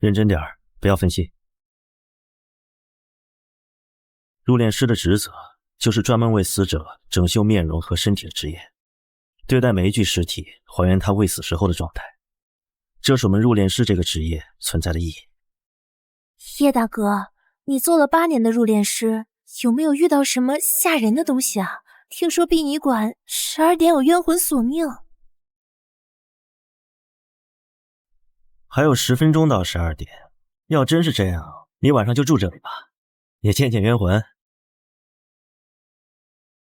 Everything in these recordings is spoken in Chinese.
认真点儿，不要分心。入殓师的职责就是专门为死者整修面容和身体的职业，对待每一具尸体，还原他未死时候的状态。这是我们入殓师这个职业存在的意义。叶大哥，你做了8年的入殓师，有没有遇到什么吓人的东西啊？听说殡仪馆12点有冤魂索命。还有10分钟到12点，要真是这样，你晚上就住这里吧，也见见冤魂。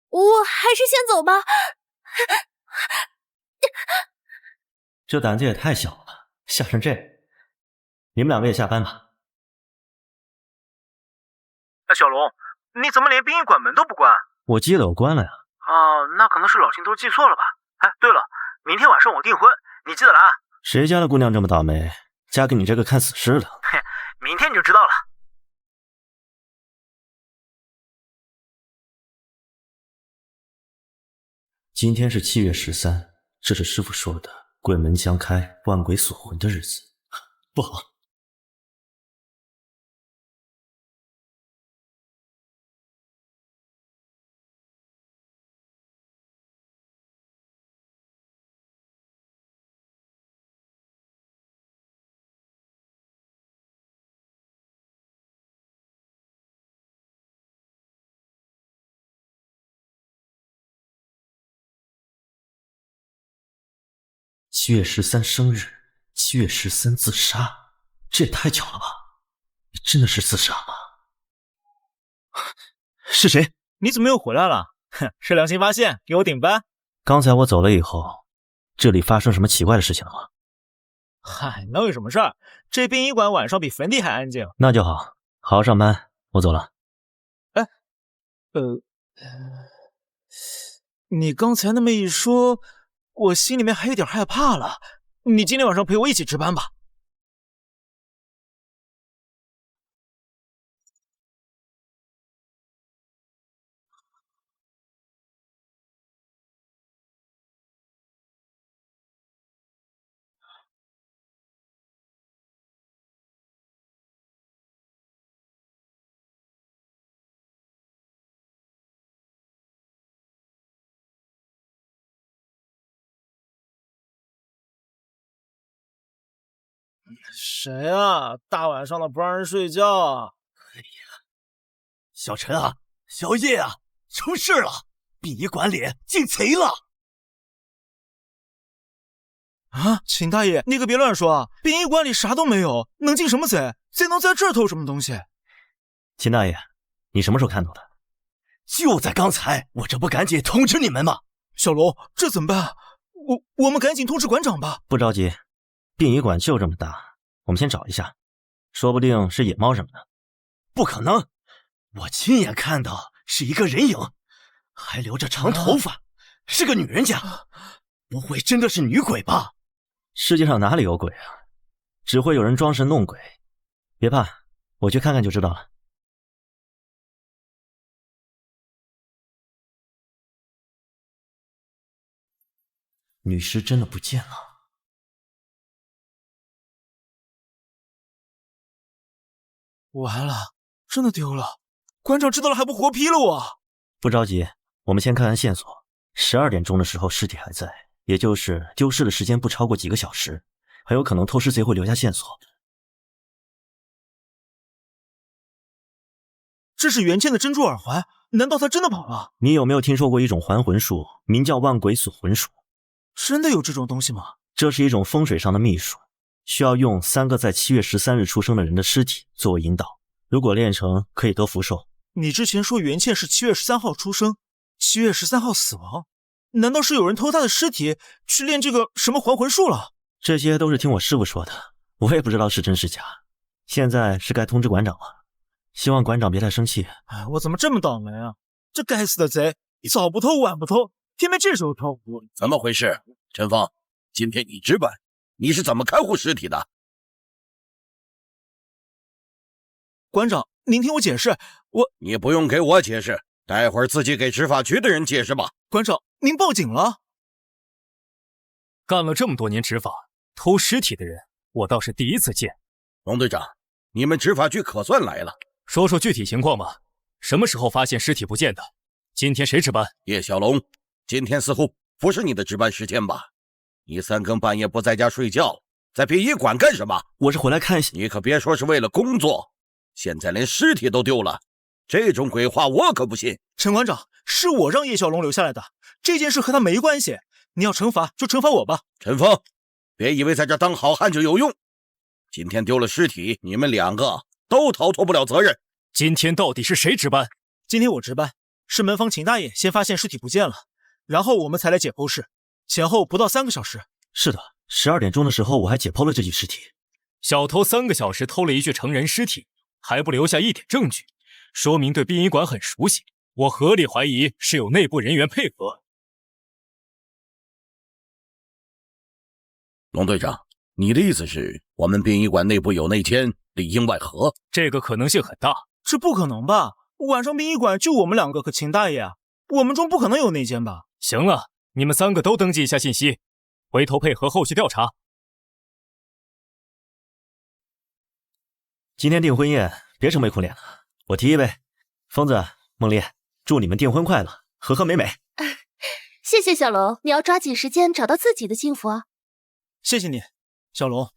我还是先走吧。这胆子也太小了，吓成这样。你们2个也下班吧。小龙，你怎么连殡仪馆门都不关？我记得我关了呀。那可能是老秦头记错了吧。哎，对了，明天晚上我订婚，你记得来啊。谁家的姑娘这么倒霉，嫁给你这个看死尸了？嘿，明天你就知道了。今天是7月13，这是师傅说的鬼门将开，万鬼锁魂的日子，不好。7月13生日，7月13自杀，这也太巧了吧？你真的是自杀吗？是谁？你怎么又回来了？哼，是良心发现，给我顶班。刚才我走了以后，这里发生什么奇怪的事情了吗？嗨，能有什么事儿？这殡仪馆晚上比坟地还安静。那就好，好好上班，我走了。哎，你刚才那么一说，我心里面还有点害怕了。你今天晚上陪我一起值班吧。谁啊？大晚上的不让人睡觉啊！哎呀，小陈啊，小叶啊，出事了！殡仪馆里进贼了！啊，秦大爷，你可别乱说啊！殡仪馆里啥都没有，能进什么贼？贼能在这儿偷什么东西？秦大爷，你什么时候看到的？就在刚才，我这不赶紧通知你们吗？小龙，这怎么办？我们赶紧通知馆长吧。不着急，殡仪馆就这么大，我们先找一下，说不定是野猫什么的。不可能，我亲眼看到是一个人影，还留着长头发，是个女人家，不会真的是女鬼吧？世界上哪里有鬼啊？只会有人装神弄鬼。别怕，我去看看就知道了。女尸真的不见了。完了，真的丢了！馆长知道了还不活劈了我？不着急，我们先看看线索。12点钟的时候尸体还在，也就是丢失的时间不超过几个小时，很有可能偷尸贼会留下线索。这是袁倩的珍珠耳环，难道她真的跑了？你有没有听说过一种还魂术，名叫万鬼锁魂术？真的有这种东西吗？这是一种风水上的秘术，需要用3个在7月13日出生的人的尸体作为引导，如果练成可以得福寿。你之前说袁倩是7月13号出生，7月13号死亡，难道是有人偷她的尸体去练这个什么还魂术了？这些都是听我师傅说的，我也不知道是真是假。现在是该通知馆长了，希望馆长别太生气。哎，我怎么这么倒霉啊？这该死的贼，早不偷晚不偷，偏偏这时候偷。怎么回事？陈峰，今天你值班，你是怎么看护尸体的？馆长，您听我解释，你不用给我解释，待会儿自己给执法局的人解释吧。馆长，您报警了？干了这么多年执法，偷尸体的人我倒是第一次见。龙队长，你们执法局可算来了，说说具体情况吧。什么时候发现尸体不见的？今天谁值班？叶小龙，今天似乎不是你的值班时间吧？你3更半夜不在家睡觉，在殡仪馆干什么？我是回来看一下。你可别说是为了工作，现在连尸体都丢了，这种鬼话我可不信。陈馆长，是我让叶小龙留下来的，这件事和他没关系。你要惩罚就惩罚我吧。陈峰，别以为在这当好汉就有用。今天丢了尸体，你们2个都逃脱不了责任。今天到底是谁值班？今天我值班，是门房秦大爷先发现尸体不见了，然后我们才来解剖室，前后不到3个小时。是的，12点钟的时候我还解剖了这具尸体。小偷3个小时偷了一具成人尸体，还不留下一点证据，说明对殡仪馆很熟悉。我合理怀疑是有内部人员配合。龙队长，你的意思是我们殡仪馆内部有内奸，里应外合？这个可能性很大。这不可能吧？晚上殡仪馆就我们2个和秦大爷啊，我们中不可能有内奸吧？行了，你们3个都登记一下信息，回头配合后续调查。今天订婚宴别愁眉苦脸了，我提一杯。疯子、孟丽，祝你们订婚快乐，和和美美。谢谢小龙，你要抓紧时间找到自己的幸福啊！谢谢你，小龙。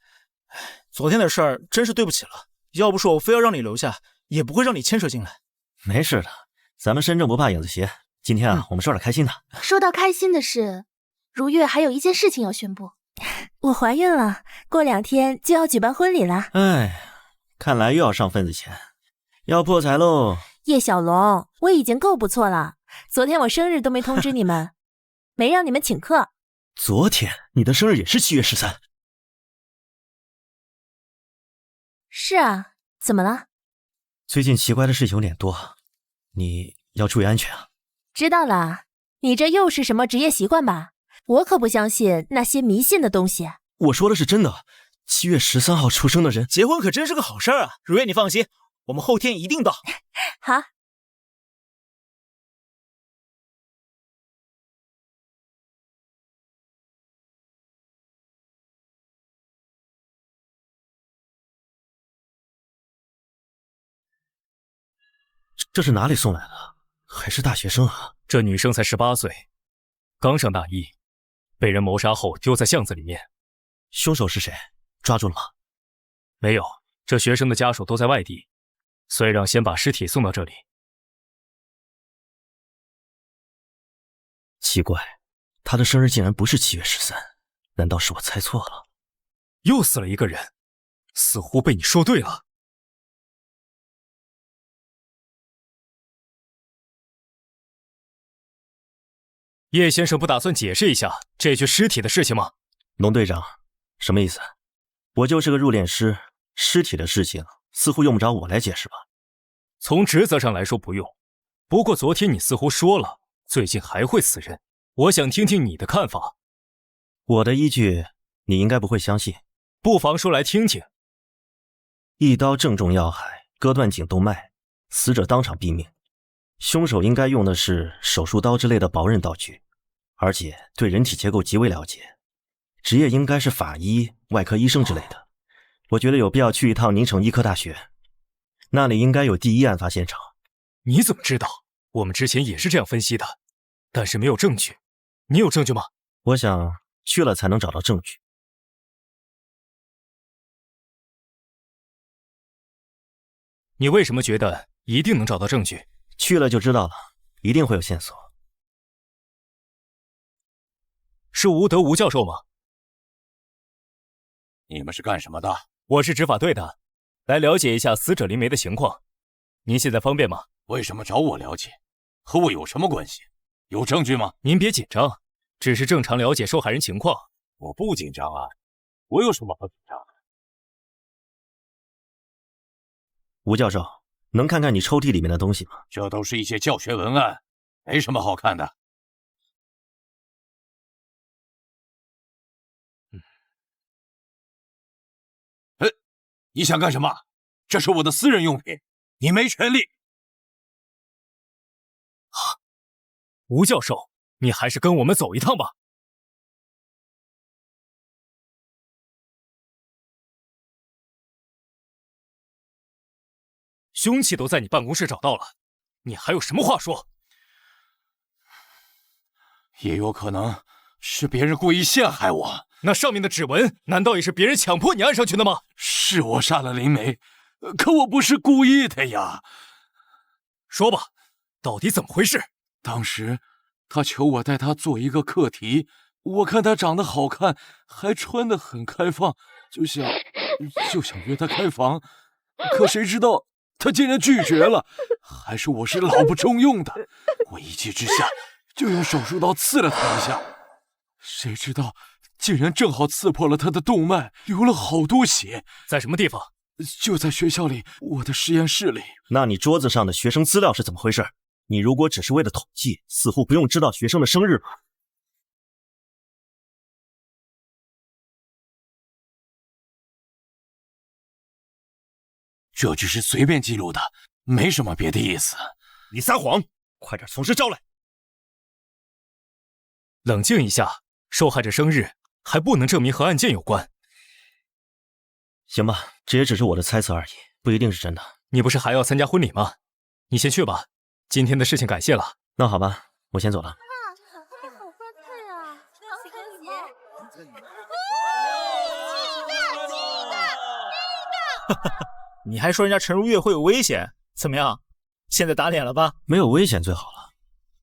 昨天的事儿真是对不起了，要不是我非要让你留下，也不会让你牵扯进来。没事的，咱们身正不怕影子斜。今天我们说点开心的。说到开心的事，如月还有一件事情要宣布，我怀孕了，过2天就要举办婚礼了。哎，看来又要上份子钱，要破财喽。叶小龙，我已经够不错了，昨天我生日都没通知你们，没让你们请客。昨天你的生日也是7月13。是啊，怎么了？最近奇怪的事情有点多，你要注意安全啊。知道了，你这又是什么职业习惯吧？我可不相信那些迷信的东西。我说的是真的，7月13号出生的人结婚可真是个好事儿啊！如月你放心，我们后天一定到。好。这是哪里送来的？还是大学生啊？这女生才18岁，刚上大一，被人谋杀后丢在巷子里面。凶手是谁？抓住了吗？没有，这学生的家属都在外地，所以让先把尸体送到这里。奇怪，他的生日竟然不是7月13，难道是我猜错了？又死了一个人，似乎被你说对了。叶先生不打算解释一下这具尸体的事情吗？龙队长，什么意思？我就是个入殓师，尸体的事情似乎用不着我来解释吧？从职责上来说不用，不过昨天你似乎说了，最近还会死人，我想听听你的看法。我的依据你应该不会相信，不妨说来听听。一刀正中要害，割断颈动脉，死者当场毙命。凶手应该用的是手术刀之类的薄刃道具，而且对人体结构极为了解，职业应该是法医、外科医生之类的。我觉得有必要去一趟宁城医科大学，那里应该有第一案发现场。你怎么知道？我们之前也是这样分析的，但是没有证据。你有证据吗？我想去了才能找到证据。你为什么觉得一定能找到证据？去了就知道了，一定会有线索。是吴德吴教授吗？你们是干什么的？我是执法队的，来了解一下死者林梅的情况。您现在方便吗？为什么找我了解？和我有什么关系？有证据吗？您别紧张，只是正常了解受害人情况。我不紧张啊，我有什么好紧张的？吴教授，能看看你抽屉里面的东西吗？这都是一些教学文案，没什么好看的。你想干什么？这是我的私人用品，你没权利。吴教授，你还是跟我们走一趟吧。凶器都在你办公室找到了，你还有什么话说？也有可能是别人故意陷害我。那上面的指纹难道也是别人强迫你按上去的吗？是我杀了林梅，可我不是故意的呀。说吧，到底怎么回事？当时他求我带他做一个课题，我看他长得好看，还穿得很开放，就想约他开房，可谁知道他竟然拒绝了，还说我是老不中用的。我一气之下就用手术刀刺了他一下，谁知道竟然正好刺破了他的动脉，流了好多血。在什么地方？就在学校里，我的实验室里。那你桌子上的学生资料是怎么回事？你如果只是为了统计，似乎不用知道学生的生日吧？这只是随便记录的，没什么别的意思。你撒谎！快点从实招来！冷静一下，受害者生日还不能证明和案件有关。行吧，这也只是我的猜测而已，不一定是真的。你不是还要参加婚礼吗？你先去吧，今天的事情感谢了。那好吧，我先走了。你还说人家陈如月会有危险，怎么样？现在打脸了吧？没有危险最好了。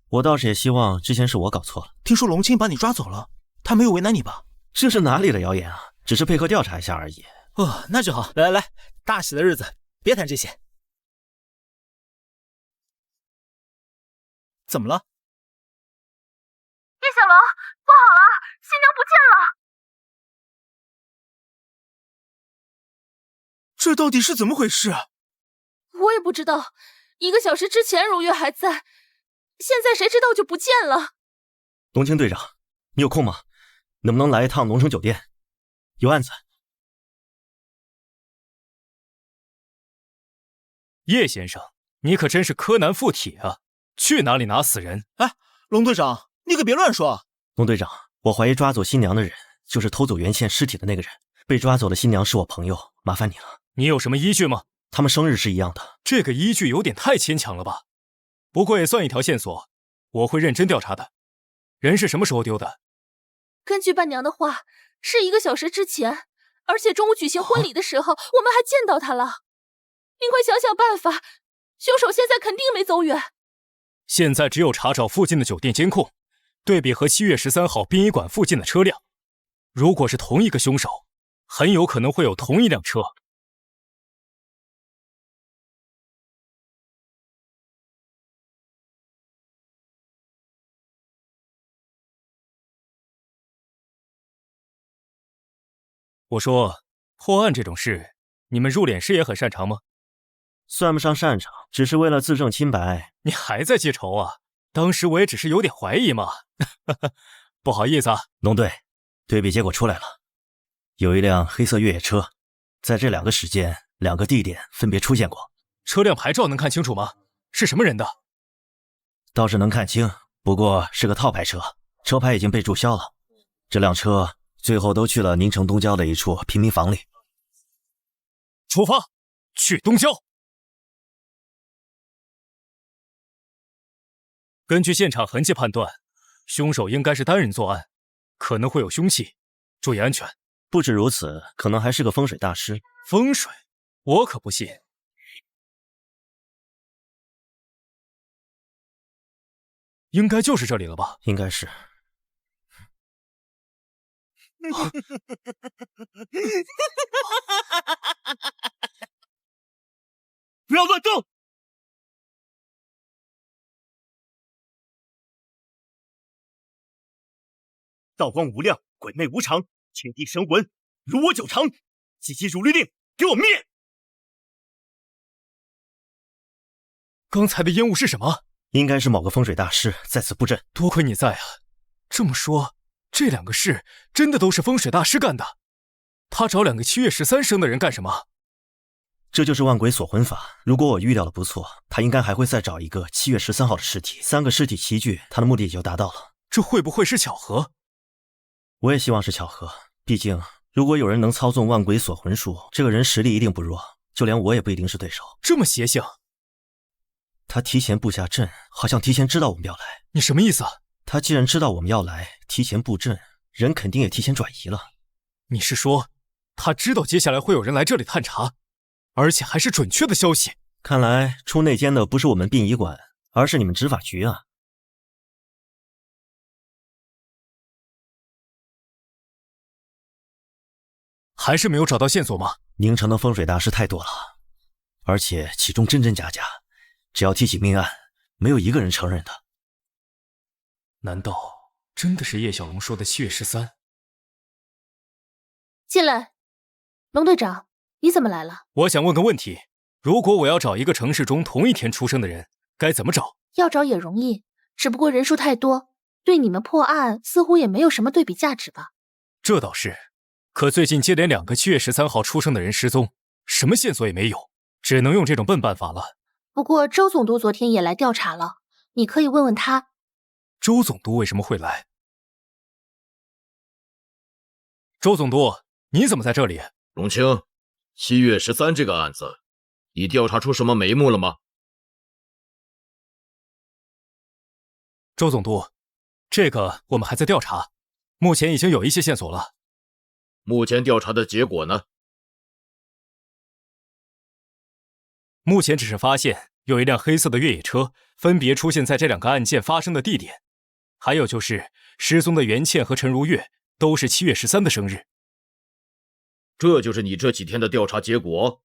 我倒是也希望之前是我搞错了。听说龙青把你抓走了，他没有为难你吧？这是哪里的谣言啊？只是配合调查一下而已。哦，那就好。来，大喜的日子别谈这些。怎么了？叶小楼，不好了，新娘不见了！这到底是怎么回事？我也不知道，1个小时之前如月还在，现在谁知道就不见了。龙青队长，你有空吗？能不能来一趟龙城酒店？有案子。叶先生，你可真是柯南附体啊！去哪里拿死人？哎，龙队长，你可别乱说。龙队长，我怀疑抓走新娘的人就是偷走原宪尸体的那个人。被抓走的新娘是我朋友，麻烦你了。你有什么依据吗？他们生日是一样的。这个依据有点太牵强了吧？不过也算一条线索，我会认真调查的。人是什么时候丢的？根据伴娘的话，是1个小时之前，而且中午举行婚礼的时候，我们还见到他了。您快想想办法，凶手现在肯定没走远。现在只有查找附近的酒店监控，对比和7月13号殡仪馆附近的车辆。如果是同一个凶手，很有可能会有同一辆车。我说，破案这种事，你们入殓师也很擅长吗？算不上擅长，只是为了自证清白。你还在记仇啊？当时我也只是有点怀疑嘛。不好意思啊。龙队，对比结果出来了，有一辆黑色越野车，在这2个时间、2个地点分别出现过。车辆牌照能看清楚吗？是什么人的？倒是能看清，不过是个套牌车，车牌已经被注销了。这辆车最后都去了宁城东郊的一处贫民房里。出发，去东郊。根据现场痕迹判断，凶手应该是单人作案，可能会有凶器，注意安全。不止如此，可能还是个风水大师。风水？我可不信。应该就是这里了吧？应该是。不要乱动！道光无量，鬼魅无常，天地神魂，如我久长。积极如律令，给我灭！刚才的烟雾是什么？应该是某个风水大师在此布阵。多亏你在啊！这么说，这2个事真的都是风水大师干的。他找2个7月13生的人干什么？这就是万鬼锁魂法。如果我预料的不错，他应该还会再找一个7月13号的尸体。3个尸体齐聚，他的目的也就达到了。这会不会是巧合？我也希望是巧合，毕竟如果有人能操纵万鬼锁魂术，这个人实力一定不弱。就连我也不一定是对手。这么邪性，他提前布下阵，好像提前知道我们要来。你什么意思？他既然知道我们要来，提前布阵，人肯定也提前转移了。你是说，他知道接下来会有人来这里探查，而且还是准确的消息？看来出内奸的不是我们殡仪馆，而是你们执法局啊。还是没有找到线索吗？宁城的风水大师太多了，而且其中真真假假，只要提起命案，没有一个人承认的。难道真的是叶小龙说的7月13？进来，龙队长，你怎么来了？我想问个问题，如果我要找一个城市中同一天出生的人，该怎么找？要找也容易，只不过人数太多，对你们破案似乎也没有什么对比价值吧？这倒是，可最近接连2个7月13号出生的人失踪，什么线索也没有，只能用这种笨办法了。不过周总督昨天也来调查了，你可以问问他。周总督为什么会来？周总督，你怎么在这里？龙青，7月13这个案子，你调查出什么眉目了吗？周总督，这个我们还在调查，目前已经有一些线索了。目前调查的结果呢？目前只是发现有一辆黑色的越野车分别出现在这2个案件发生的地点，还有就是失踪的袁倩和陈如月都是7月13的生日。这就是你这几天的调查结果？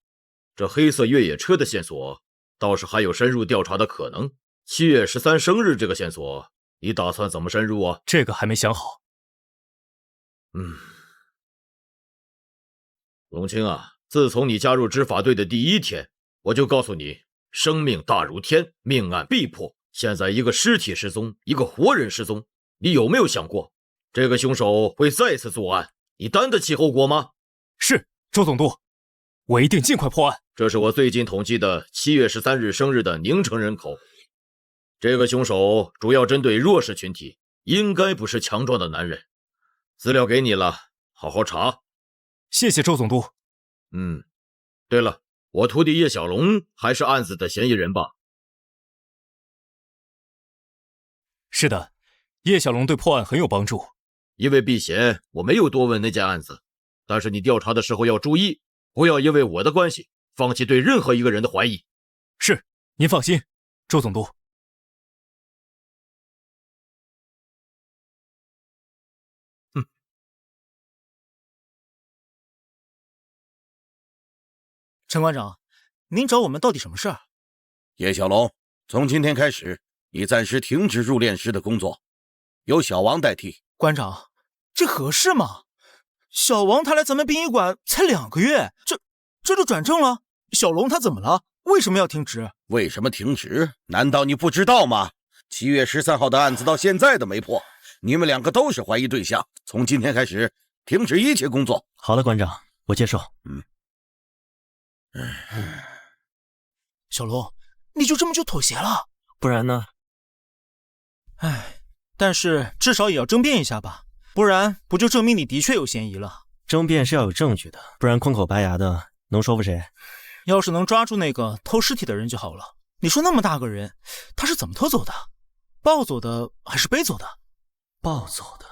这黑色越野车的线索倒是还有深入调查的可能。7月13生日这个线索，你打算怎么深入啊？这个还没想好。龙青啊，自从你加入执法队的第一天，我就告诉你，生命大如天，命案必破。现在一个尸体失踪，一个活人失踪，你有没有想过，这个凶手会再次作案？你担得起后果吗？是，周总督，我一定尽快破案。这是我最近统计的7月13日生日的宁城人口。这个凶手主要针对弱势群体，应该不是强壮的男人。资料给你了，好好查。谢谢周总督。对了，我徒弟叶小龙还是案子的嫌疑人吧？是的，叶小龙对破案很有帮助。因为避嫌，我没有多问那件案子。但是你调查的时候要注意，不要因为我的关系放弃对任何一个人的怀疑。是，您放心，周总督。陈馆长，您找我们到底什么事儿？叶小龙，从今天开始，你暂时停止入殓师的工作，由小王代替。馆长，这合适吗？小王他来咱们殡仪馆才2个月，这就转正了？小龙他怎么了？为什么要停职？为什么停职？难道你不知道吗？7月13号的案子到现在都没破，你们2个都是怀疑对象。从今天开始，停止一切工作。好了，馆长，我接受。小龙，你就这么就妥协了？不然呢？但是至少也要争辩一下吧，不然不就证明你的确有嫌疑了？争辩是要有证据的，不然空口白牙的能说服谁？要是能抓住那个偷尸体的人就好了。你说那么大个人，他是怎么偷走的？抱走的还是背走的？抱走的，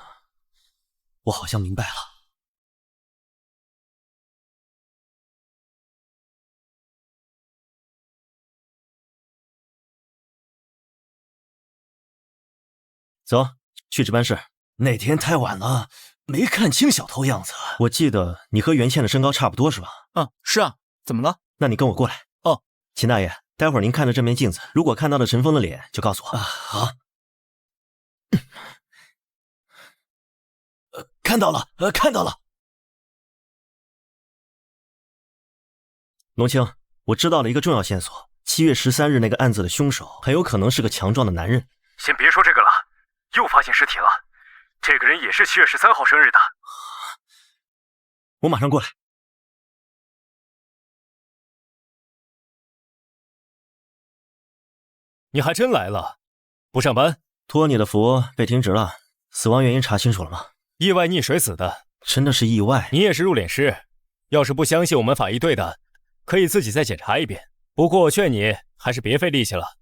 我好像明白了。走，去值班室。那天太晚了，没看清小偷样子。我记得你和袁倩的身高差不多是吧？是啊，怎么了？那你跟我过来。哦，秦大爷，待会儿您看着这面镜子，如果看到了陈峰的脸，就告诉我。好。看到了，看到了。龙青，我知道了一个重要线索，7月13日那个案子的凶手很有可能是个强壮的男人。先别说这个了，又发现尸体了。这个人也是7月13号生日的。我马上过来。你还真来了，不上班？托你的福被停职了。死亡原因查清楚了吗？意外溺水死的。真的是意外？你也是入殓师，要是不相信我们法医队的，可以自己再检查一遍。不过我劝你还是别费力气了。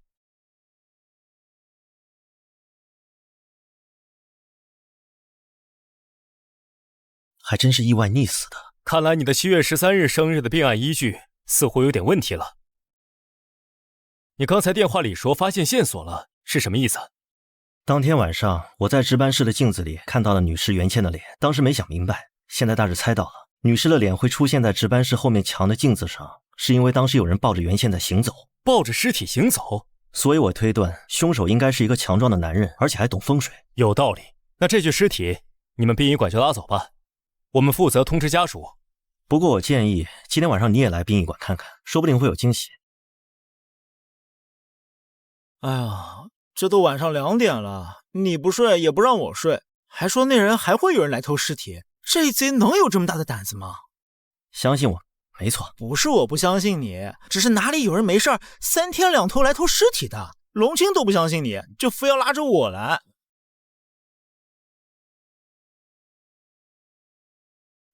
还真是意外溺死的。看来你的7月13日生日的病案依据似乎有点问题了。你刚才电话里说发现线索了，是什么意思？当天晚上我在值班室的镜子里看到了女尸袁倩的脸，当时没想明白，现在大致猜到了。女尸的脸会出现在值班室后面墙的镜子上，是因为当时有人抱着袁倩在行走，抱着尸体行走，所以我推断凶手应该是一个强壮的男人，而且还懂风水。有道理。那这具尸体你们殡仪馆就拉走吧，我们负责通知家属。不过我建议今天晚上你也来殡仪馆看看，说不定会有惊喜。哎呀，这都晚上2点了，你不睡也不让我睡，还说那人还会有人来偷尸体，这贼能有这么大的胆子吗？相信我，没错。不是我不相信你，只是哪里有人没事3天2头来偷尸体的？龙青都不相信你，就非要拉着我来。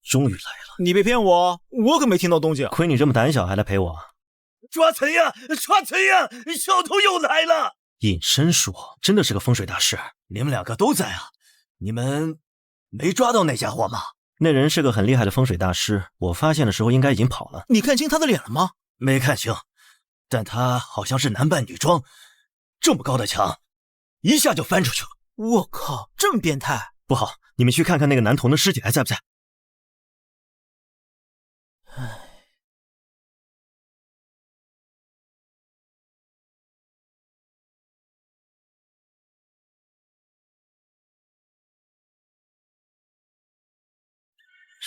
终于来了！你别骗我，我可没听到动静。亏你这么胆小还来陪我。抓贼呀！抓贼呀！小偷又来了！隐身术真的是个风水大师。你们2个都在啊？你们没抓到那家伙吗？那人是个很厉害的风水大师，我发现的时候应该已经跑了。你看清他的脸了吗？没看清，但他好像是男扮女装，这么高的墙，一下就翻出去了。我靠，这么变态！不好，你们去看看那个男童的尸体还在不在。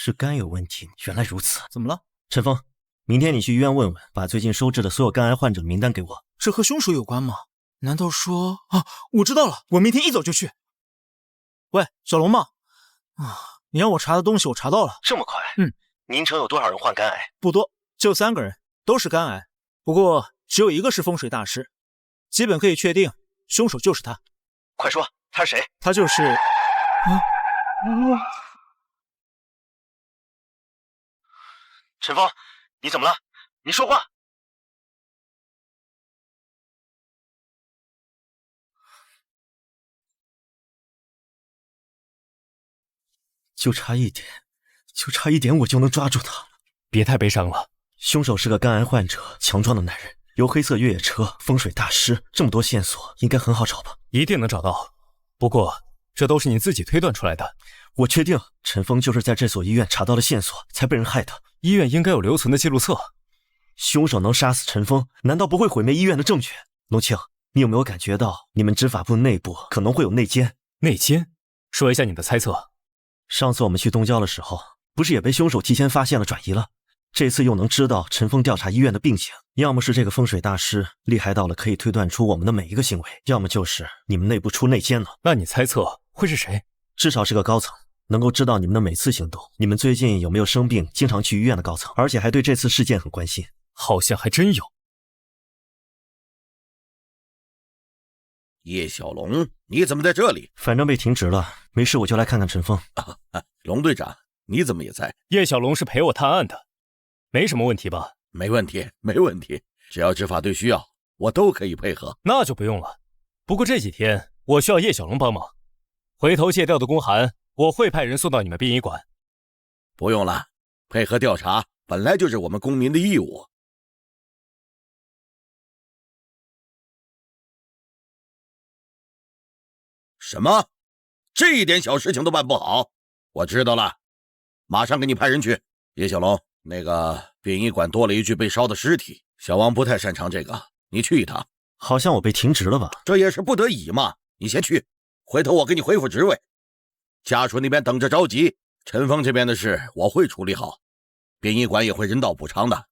是肝有问题，原来如此。怎么了？陈峰，明天你去医院问问，把最近收治的所有肝癌患者的名单给我。这和凶手有关吗？难道说……啊，我知道了，我明天一早就去。喂，小龙吗？你让我查的东西我查到了。这么快？宁城有多少人患肝癌？不多，就3个人，都是肝癌。不过只有一个是风水大师，基本可以确定凶手就是他。快说，他是谁？他就是……陈峰，你怎么了？你说话！就差一点，我就能抓住他了。别太悲伤了。凶手是个肝癌患者，强壮的男人，有黑色越野车，风水大师，这么多线索，应该很好找吧？一定能找到。不过，这都是你自己推断出来的。我确定，陈峰就是在这所医院查到了线索，才被人害的。医院应该有留存的记录册。凶手能杀死陈峰，难道不会毁灭医院的证据？龙庆，你有没有感觉到你们执法部内部可能会有内奸？内奸？说一下你的猜测。上次我们去东郊的时候，不是也被凶手提前发现了转移了？这次又能知道陈峰调查医院的病情，要么是这个风水大师厉害到了可以推断出我们的每一个行为，要么就是你们内部出内奸了。那你猜测会是谁？至少是个高层，能够知道你们的每次行动，你们最近有没有生病，经常去医院的高层，而且还对这次事件很关心。好像还真有。叶小龙，你怎么在这里？反正被停职了，没事我就来看看陈峰。龙队长，你怎么也在？叶小龙是陪我探案的，没什么问题吧？没问题，没问题，只要执法队需要，我都可以配合。那就不用了。不过这几天我需要叶小龙帮忙，回头借调的公函我会派人送到你们殡仪馆。不用了，配合调查本来就是我们公民的义务。什么？这一点小事情都办不好？我知道了，马上给你派人去。叶小龙，那个殡仪馆多了一具被烧的尸体，小王不太擅长这个，你去一趟。好像我被停职了吧？这也是不得已嘛，你先去，回头我给你恢复职位。家属那边等着着急，陈峰这边的事我会处理好，殡仪馆也会人道补偿的。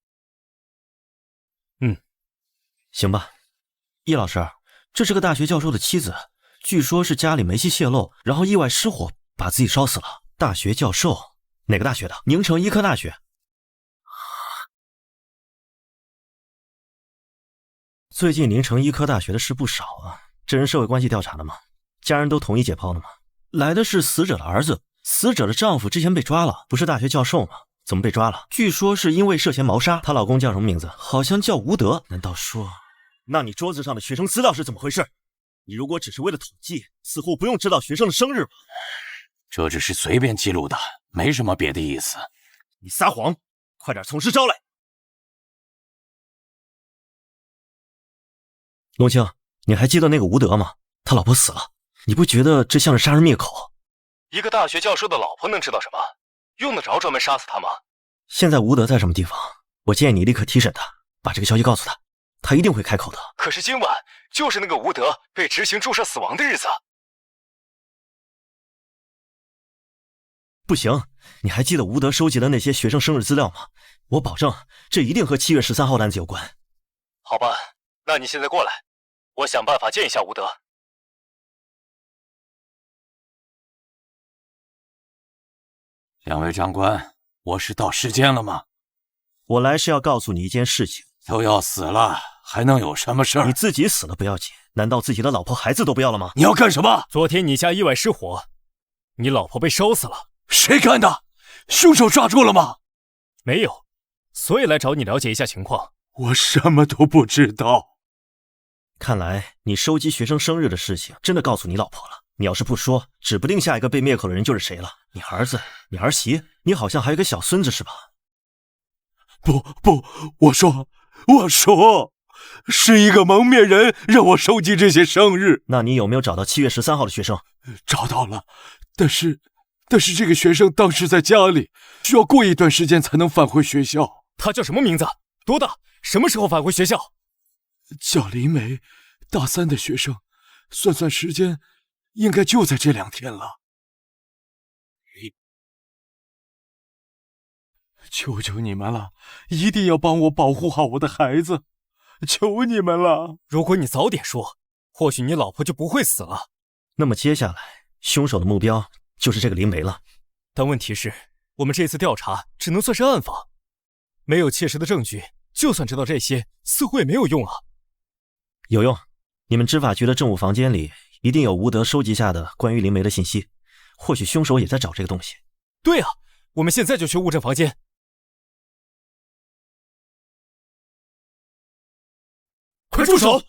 行吧。叶老师，这是个大学教授的妻子，据说是家里煤气泄漏，然后意外失火把自己烧死了。大学教授，哪个大学的？宁城医科大学。最近宁城医科大学的事不少啊，这人社会关系调查了吗？家人都同意解剖了吗？来的是死者的儿子，死者的丈夫之前被抓了，不是大学教授吗？怎么被抓了？据说是因为涉嫌谋杀。她老公叫什么名字？好像叫吴德。难道说……那你桌子上的学生资料是怎么回事？你如果只是为了统计，似乎不用知道学生的生日吧？这只是随便记录的，没什么别的意思。你撒谎！快点从实招来！龙青，你还记得那个吴德吗？他老婆死了，你不觉得这像是杀人灭口？一个大学教授的老婆能知道什么？用得着专门杀死他吗？现在吴德在什么地方？我建议你立刻提审他，把这个消息告诉他，他一定会开口的。可是今晚就是那个吴德被执行注射死亡的日子。不行，你还记得吴德收集的那些学生生日资料吗？我保证，这一定和7月13号的案子有关。好吧，那你现在过来，我想办法见一下吴德。两位长官，我是到时间了吗？我来是要告诉你一件事情。都要死了，还能有什么事儿？你自己死了不要紧，难道自己的老婆孩子都不要了吗？你要干什么？昨天你家意外失火，你老婆被烧死了。谁干的？凶手抓住了吗？没有，所以来找你了解一下情况。我什么都不知道。看来你收集学生生日的事情真的告诉你老婆了。你要是不说，指不定下一个被灭口的人就是谁了。你儿子，你儿媳，你好像还有一个小孙子是吧？不，我说，是一个蒙面人让我收集这些生日。那你有没有找到7月13号的学生？找到了，但是这个学生当时在家里，需要过一段时间才能返回学校。他叫什么名字？多大？什么时候返回学校？叫林梅，大3的学生，算时间，应该就在这2天了。求求你们了，一定要帮我保护好我的孩子，求你们了！如果你早点说，或许你老婆就不会死了。那么接下来，凶手的目标就是这个林梅了。但问题是，我们这次调查只能算是暗访，没有切实的证据，就算知道这些，似乎也没有用啊。有用，你们执法局的政务房间里一定有吴德收集下的关于林梅的信息，或许凶手也在找这个东西。对啊，我们现在就去物证房间。快住手！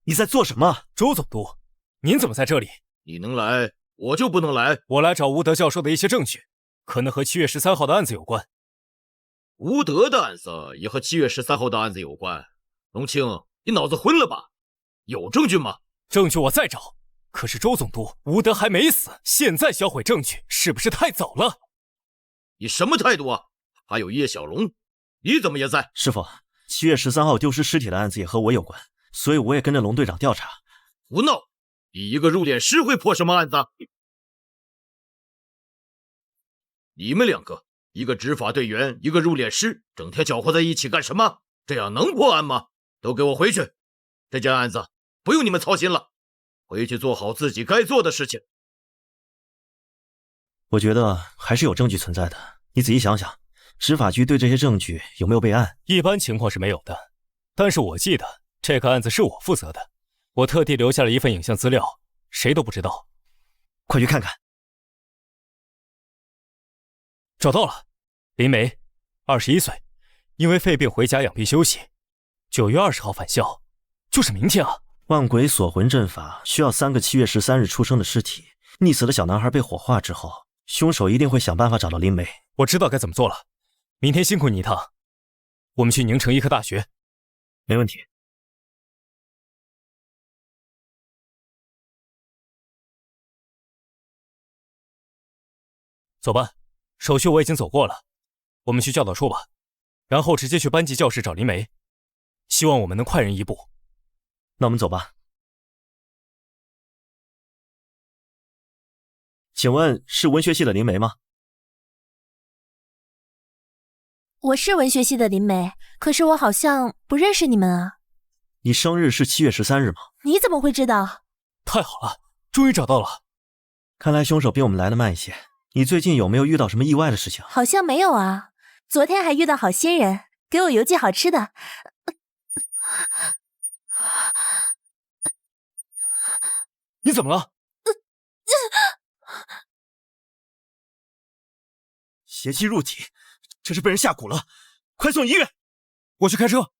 你在做什么？周总督，您怎么在这里？你能来，我就不能来。我来找吴德教授的一些证据，可能和7月13号的案子有关。吴德的案子也和7月13号的案子有关。龙青，你脑子昏了吧？有证据吗？证据我再找。可是周总督，吴德还没死，现在销毁证据是不是太早了？你什么态度啊？还有叶小龙，你怎么也在？师傅，7月13号丢失尸体的案子也和我有关，所以我也跟着龙队长调查。胡闹！你一个入殓师会破什么案子？你们2个，一个执法队员，一个入殓师，整天搅和在一起干什么？这样能破案吗？都给我回去！这件案子不用你们操心了，回去做好自己该做的事情。我觉得还是有证据存在的，你仔细想想，执法局对这些证据有没有备案？一般情况是没有的，但是我记得这个案子是我负责的，我特地留下了一份影像资料，谁都不知道。快去看看。找到了，林梅，21岁，因为肺病回家养病休息，9月20号返校，就是明天啊！万鬼锁魂阵法需要3个7月13日出生的尸体，溺死的小男孩被火化之后，凶手一定会想办法找到林梅。我知道该怎么做了，明天辛苦你一趟，我们去宁城医科大学。没问题。走吧，手续我已经走过了，我们去教导处吧，然后直接去班级教室找林梅，希望我们能快人一步。那我们走吧。请问是文学系的林梅吗？我是文学系的林梅，可是我好像不认识你们啊。你生日是7月13日吗？你怎么会知道？太好了，终于找到了。看来凶手比我们来的慢一些。你最近有没有遇到什么意外的事情？好像没有啊，昨天还遇到好心人，给我邮寄好吃的。你怎么了？邪气入体，这是被人下蛊了，快送医院！我去开车。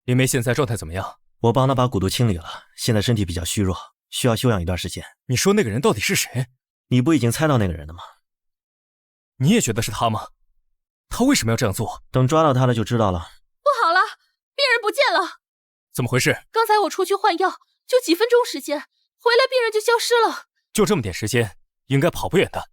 林梅现在状态怎么样？我帮他把蛊毒清理了，现在身体比较虚弱，需要休养一段时间。你说那个人到底是谁？你不已经猜到那个人了吗？你也觉得是他吗？他为什么要这样做？等抓到他了就知道了。不好了，病人不见了！怎么回事？刚才我出去换药，就几分钟时间，回来病人就消失了。就这么点时间，应该跑不远的。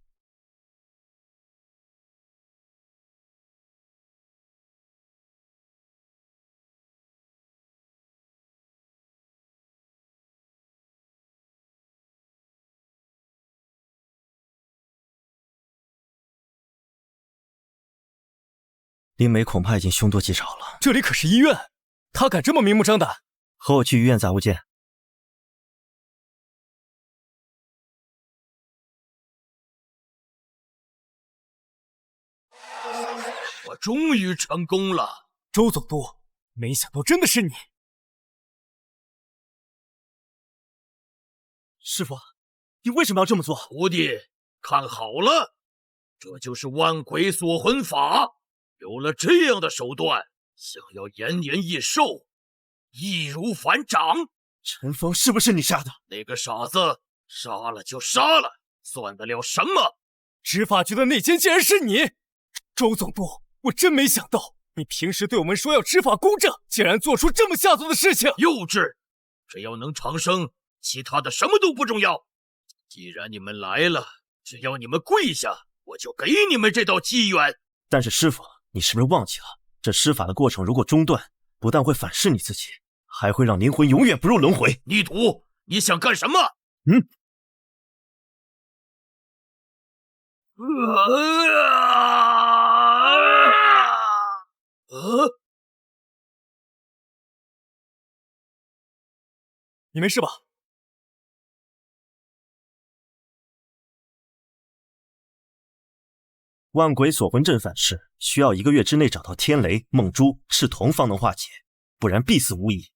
林梅恐怕已经凶多吉少了。这里可是医院，他敢这么明目张胆？和我去医院杂物间。我终于成功了，周总督，没想到真的是你。师傅，你为什么要这么做？徒弟，看好了，这就是万鬼锁魂法。有了这样的手段，想要延年益寿，易如反掌。陈峰是不是你杀的？那个傻子，杀了就杀了，算得了什么？执法局的内奸竟然是你，周总督，我真没想到，你平时对我们说要执法公正，竟然做出这么下作的事情。幼稚！只要能长生，其他的什么都不重要。既然你们来了，只要你们跪下，我就给你们这道机缘。但是师傅，你是不是忘记了，这施法的过程如果中断，不但会反噬你自己，还会让灵魂永远不入轮回。逆徒，你想干什么？你没事吧？万鬼锁魂阵反噬，需要1个月之内找到天雷、梦珠、赤铜方能化解，不然必死无疑。